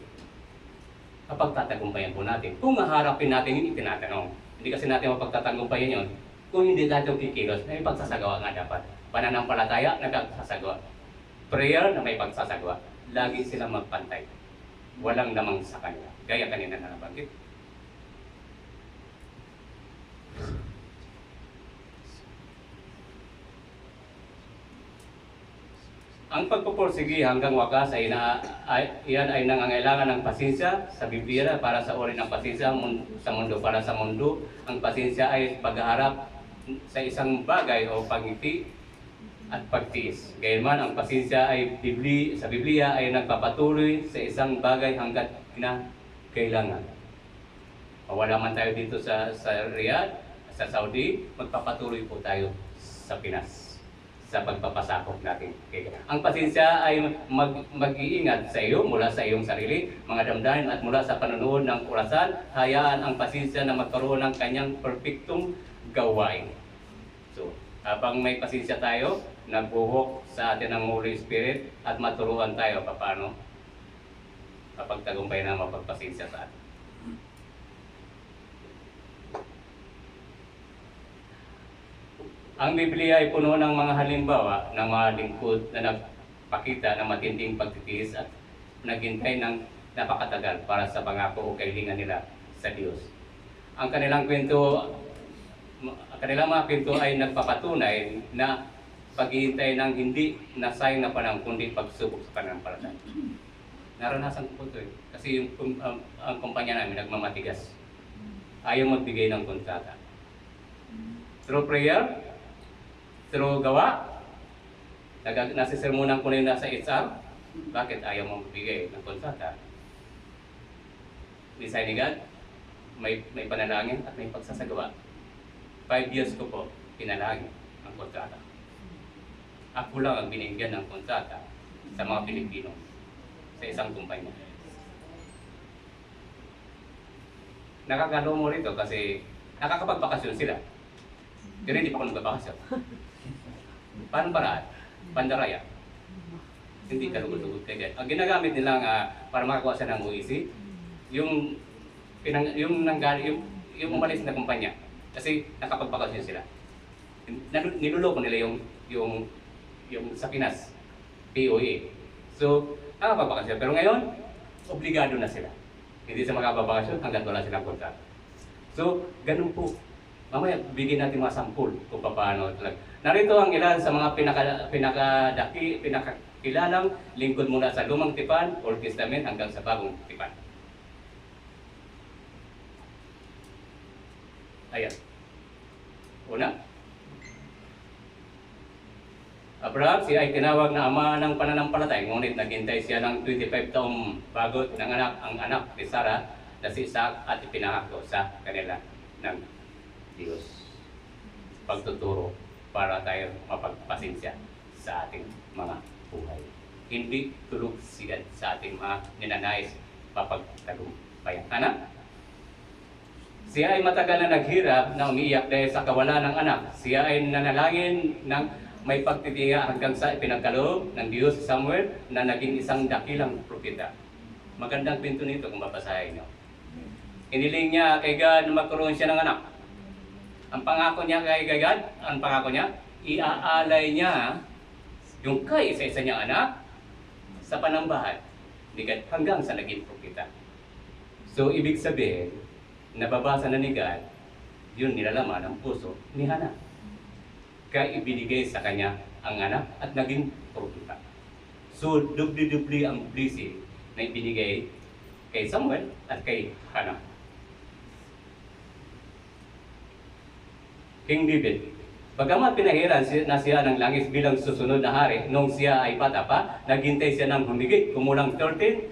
Speaker 1: Kapag tatagumpayan po natin, kung haharapin natin yung itinatanong, hindi kasi natin mapagtatagumpayan yun, kung hindi natin kikilos, may pagsasagawa nga dapat. Pananampalataya, nagsagasagawa. Prayer na may pagsasagawa. Lagi silang magpantay. Walang lamang sa kanila. Gaya kanina na nabanggit. Ang pagpupursige hanggang wakas yan ay nangangailangan ng pasensya sa Biblia para sa uri ng pasensya sa mundo. Para sa mundo, ang pasensya ay pagharap sa isang bagay o pangiti at pagtiis. Gayunman, ang pasensya ay sa Biblia ay nagpapatuloy sa isang bagay hanggat kailangan. Wala man tayo dito sa Riyadh, sa Saudi, magpapatuloy po tayo sa Pinas sa pagpapasakop natin. Ang pasensya ay mag-iingat sa iyo mula sa iyong sarili, mga damdamin at mula sa panonood ng orasan. Hayaan ang pasensya na magkaroon ng kanyang perpektong gawain. So, habang may pasensya tayo, nagbuhok sa atin ang Holy Spirit at maturuan tayo paano kapag tagumpay na mapagpasensya sa atin. Ang Biblia ay puno ng mga halimbawa ng mga lingkod na nagpakita ng matinding pagtitiis at naghintay ng napakatagal para sa pangako o kailingan nila sa Diyos. Ang kanilang mga kwento ay nagpapatunay na paghihintay ng hindi nasayang na panahon kundi pagsubok sa pananampalataya. Naranasan ko po ito kasi ang kumpanya namin nagmamatigas. Ayaw magbigay ng kontrata. Through prayer, through gawa, nasisermonan ko na yung nasa HR, bakit ayaw mo magbigay ng kontrata? Design ni God, may panalangin at may pagsasagawa. 5 years ko po, pinalangin ang kontrata. Ako lang ang binigyan ng kontrata sa mga Pilipino sa isang kumpanya. Nakakalo mo rito kasi nakakapagbakasyon sila. Pero hindi pa ako nagbabakasyon. Paano paraan? Pandaraya. Hindi kalugod-lugod kay God. Ang ginagamit nila para makakuha siya ng OEC, yung umalis na kumpanya. Kasi nakapagbakasyon sila. Niluloko nila yung sa Pinas, POA. So, nakapagbakasyon. Pero ngayon, obligado na sila. Hindi sa makapabakasyon hanggang wala silang kontrata. So, ganun po. Mamaya, bigyan natin mga sampul kung paano talaga. Narito ang ilan sa mga pinakakilalang lingkod mula sa Lumang Tipan, Old Testament, hanggang sa Bagong Tipan. Ayan. Una, Abraham, siya ay tinawag na ama ng pananampalataya, ngunit naghintay siya ng 25 taong bago nanganak ang anak ni Sarah na si Isaac at ipinangako sa kanila ng Diyos. Pagtuturo para tayo mapagpasensya sa ating mga buhay. Hindi tulog siya sa ating mga ninanais papagtagumpayan. Anak? Siya ay matagal na naghirap na umiiyak dahil sa kawalan ng anak. Siya ay nanalangin ng may pagtitiya hanggang sa ipinagkaloob ng Diyos sa Samuel na naging isang dakilang propeta. Magandang kwento nito kung babasahin niyo. Iniling niya kay God na magkaroon siya ng anak. Ang pangako niya kay God, ang pangako niya, iaalay niya yung kay isa-isa niyang anak sa panambahan ni God hanggang sa naging propeta. So, ibig sabihin, nababasa na ni God, yun nilalaman ng puso ni Hana. Kaya ibinigay sa kanya ang anak at naging propeta. So, dubli-dubli ang blessing na ibinigay kay Samuel at kay Hana. King David, Bagamat pinahiran na siya ng langis bilang susunod na hari, nung siya ay bata pa, naghintay siya ng humigit, kumulang 13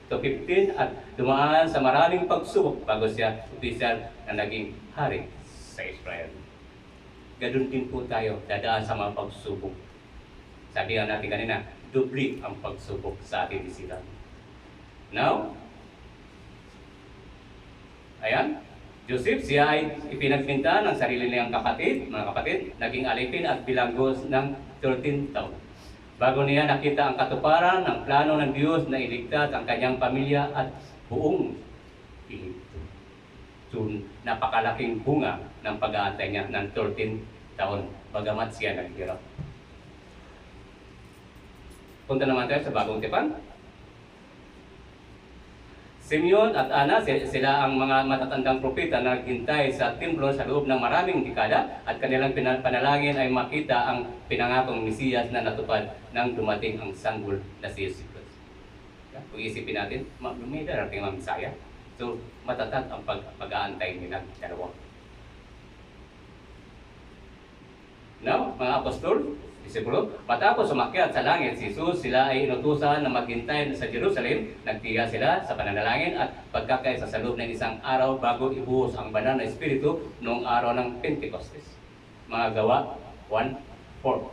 Speaker 1: to 15 at dumaan sa maraming pagsubok bago siya opisyal na naging hari sa Israel. Ganun din po tayo, dadaan sa mga pagsubok. Sabi nga natin kanina, dubli ang pagsubok sa ating isipan. Now, ayan, Joseph, siya ay ipinagpinta ng sarili niyang kapatid, mga kapatid, naging alipin at bilanggos ng 13 taon. Bago niya nakita ang katuparan ng plano ng Diyos na iligtas ang kanyang pamilya at buong Ehipto. So, napakalaking bunga ng pag-aantay niya ng 13 taon, bagamat siya naghirap. Punta naman tayo sa bagong tipan. Simeon at Ana, sila ang mga matatandang propeta na naghintay sa templo sa loob ng maraming dekada at kanilang panalangin ay makita ang pinangakong Mesiyas na natupad nang dumating ang sanggol na si Jesus Christ. Kung isipin natin, may darating ang Mesaya. So, matatag ang pag-aantay nila dalawa. Now, mga apostol, disipulo, matapos umakyat sa langit si Jesus, sila ay inutusan na maghintay sa Jerusalem. Nagtiga sila sa pananalangin at pagkakaisa sa loob ng isang araw bago ibuhos ang banal na Espiritu noong araw ng Pentecostes. Mga Gawa 1:4.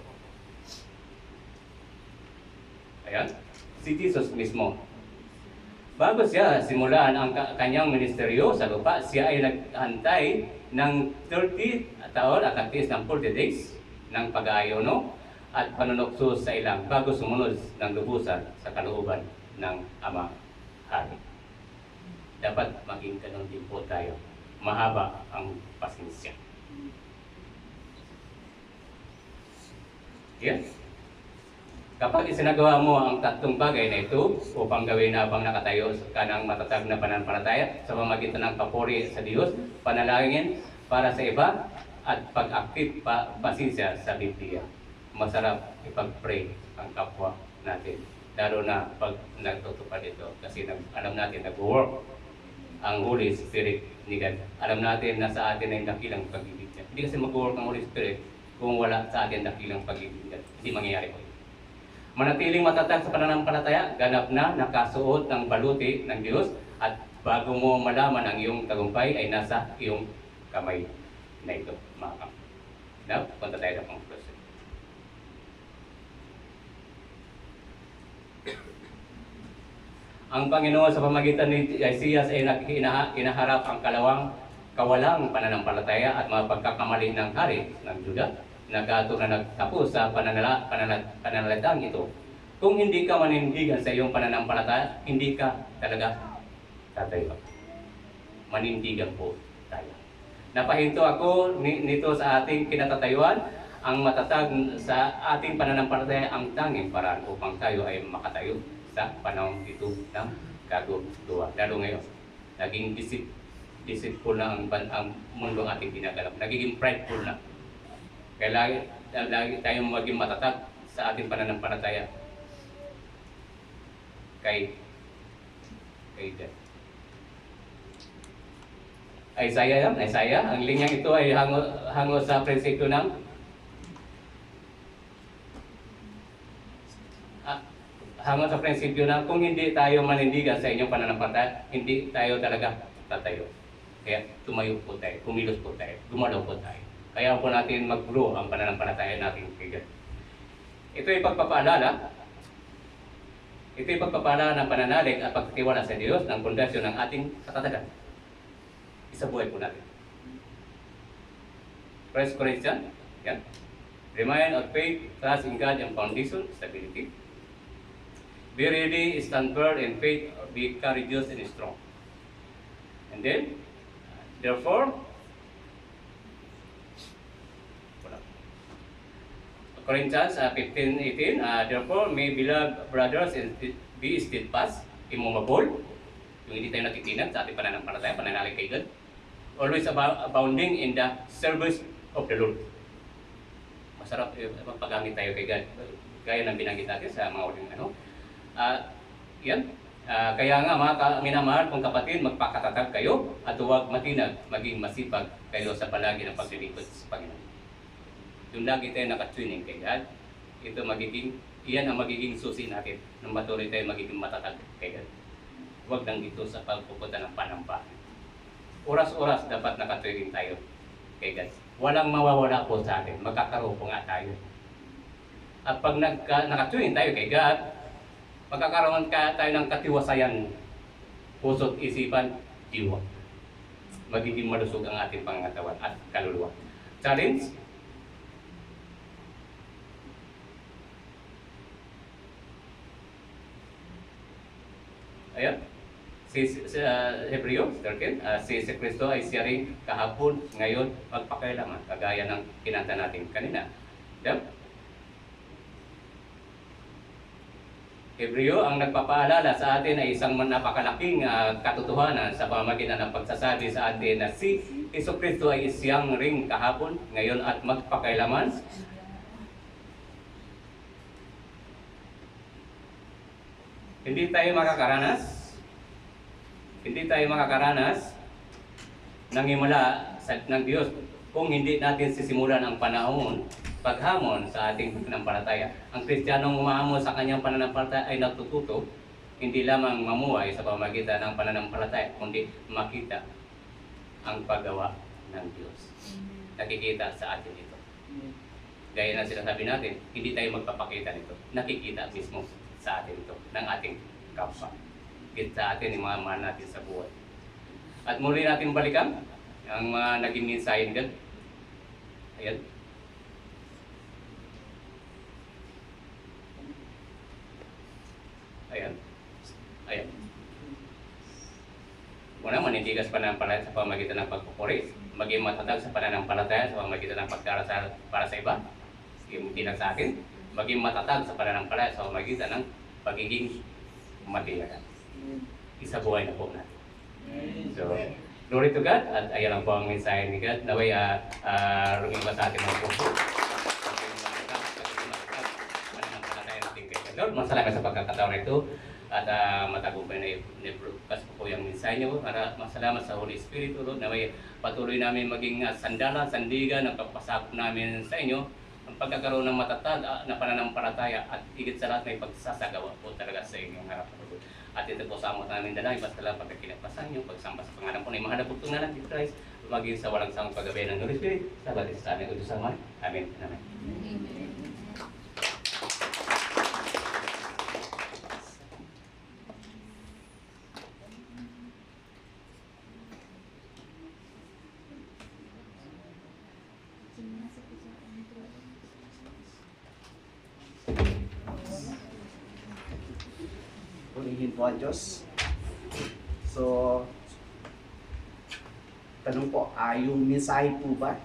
Speaker 1: Ayan, si Jesus mismo. Bago siya simulan ang kanyang ministeryo sa lupa, siya ay naghantay ng 30 taon at nagtiis ng 40 days ng pag-aayono at panunokso sa ilang bago sumunod ng lubusan sa kalooban ng Ama Hari. Dapat maging ganun din po tayo. Mahaba ang pasensya. Yes? Kapag isinagawa mo ang tatlong bagay na ito upang gawin habang nakatayo ka ng matatag na pananampalataya sa pamamagitan ng papuri sa Diyos, panalangin para sa iba, at pag-active pasensya sa Biblia. Masarap ipag-pray ang kapwa natin. Lalo na pag nagtutupad ito. Kasi alam natin, nag-work ang Holy Spirit ni God. Alam natin na sa atin ay dakilang pag-ibig niya. Hindi kasi mag-work ang Holy Spirit kung wala sa atin dakilang pag-ibig niya. Hindi mangyayari po. Manatiling matatag sa pananampalataya, ganap na nakasuot ng baluti ng Diyos at bago mo malaman ang iyong tagumpay ay nasa iyong kamay na ito. Now, punta tayo sa conclusion. Ang Panginoon sa pamagitan ni Isaias ay inaharap ang kawalang pananampalataya at mga pagkakamali ng hari ng Juda na gato na nagtapos sa pananalatang ito. Kung hindi ka manindigan sa iyong pananampalataya, hindi ka talaga tatayo. Manindigan po tayo. Napahinto ako nito sa ating kinatatayuan, ang matatag sa ating pananampalataya ang tanging paraan upang tayo ay makatayo sa panahon ito ng kaguluhan. Lalo ngayon, naging deceitful na ang mundo ang ating ginagalap. Nagiging prideful na. Kaya lagi tayong maging matatag sa ating pananampalataya kay God. Isaiah, ang linyang ito ay hango sa prinsipyo ng kung hindi tayo manindigan sa inyong pananampalataya, hindi tayo talaga tatayo. Kaya tumayo po tayo, kumilos po tayo, gumalaw po tayo. Kaya po natin mag-grow ang pananampalataya natin kay God. Ito ay pagpapaalala ng pananalig at pagtitiwala sa Diyos ng pundasyon ng ating katatagan. Isa buhay po natin. 1 Corinthians, yan. Remain of faith, trust in God, and foundation, stability. Be ready, stand firm in faith, be courageous and strong. And then, therefore, Corinthians 15:18, therefore, may beloved brothers be steadfast, immovable, yung hindi tayo natitinag sa ating pananampalataya, pananalig kay God. Always abounding in the service of the Lord. Masarap magpagamit tayo kay God. Gaya ng binanggit natin sa mga uling yan. Kaya nga mga minamahal kong kapatid, magpakatatag kayo at huwag matinag, maging masipag kayo sa palagi ng paglilingkod sa Panginoon. yung lagi tayo nakatwining kay God, iyan ang magiging susi natin nang matuloy tayo magiging matatag kay God. Huwag lang ito sa pagpupunta ng panamba. Oras-oras dapat nakatwining tayo kay God. Walang mawawala po sa atin, magkakaroon po nga tayo. At pag nakatwining tayo kay God, magkakaroon tayo ng katiwasayan, puso't isipan, diwa. Magiging malusog ang ating pangatawan at kaluluwa. Challenge? Ayan. Sa Hebreo 13, si Kristo ay siya rin kahapon, ngayon, magpakailaman, kagaya ng kinanta natin kanina. Diba? Hebreo ang nagpapaalala sa atin ay isang napakalaking katotohanan sa pamamagitan ng pagsasabi sa atin na si Kristo ay siyang ring kahapon, ngayon at magpakailaman. Hindi tayo makakaranas ng himala ng Diyos kung hindi natin sisimulan ang panahon, paghamon sa ating pananampalataya. Ang Kristiyanong umahamon sa kanyang pananampalataya ay natututo hindi lamang mamuhay sa pamamagitan ng pananampalataya, kundi makita ang paggawa ng Diyos. Nakikita sa atin ito. Gaya ng sinasabi natin, hindi tayo magpapakita nito. Nakikita mismo sa atin ito, ng ating kapwa. Sa atin, yung mga mahal natin sa buhay. At muli natin balikan ang mga naging mensahe ni God. Ayan. Ayan. Ayan. Una, manindigas pananampalataya sa pamagitan ng pagpupuri. Maging matatag sa pananampalataya sa pamagitan ng pagdarasal para sa iba. Hindi lang sa atin. Maging matatag sa pananampalataya sa pamagitan ng pagiging matiyagan. Isa buhay na po natin. So, glory to God. At ayan lang po ang mensahe ni God. Naway, rumimba sa atin ng puso. Lord, masalamat sa pagkakataon na ito. At matagumpay na i-broadcast po yung mensahe niyo. Masalamat sa Holy Spirit, Lord. Naway, patuloy namin maging sandala, sandigan, ang pagpasakop namin sa inyo. Ang pagkakaroon ng matatag na pananampalataya at higit sa lahat may pagsasagawa po talaga sa inyong harap. At ito po sa amot namin dalay, basta lang pagkakinapasan nyo, pagsamba sa pangalan po na yung mahal na bugtong na natin Christ, maging sa walang samang paggabi ng Holy Spirit, sa batis sa aming Diyos Ama. Amen. Amen.
Speaker 2: Purihin po ang Diyos. So, tanong po, yung mensahe po ba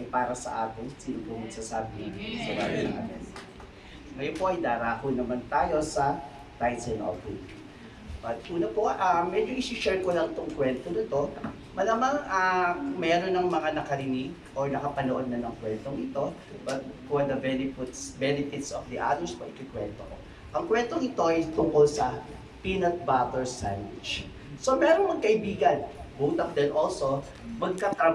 Speaker 2: ay para sa atin? Sino po magsasabi sa bagay natin? Ngayon po ay darako naman tayo sa tithes and offering. But una po, medyo isi-share ko lang itong kwento na to. Malamang meron ng mga nakarinig or nakapanood na ng kwentong ito, but for the benefits of the others po, ikikwento ko. Ang kwentong ito ay tungkol sa peanut butter sandwich. So, merong magkaibigan, both of them also, magkatrabaho.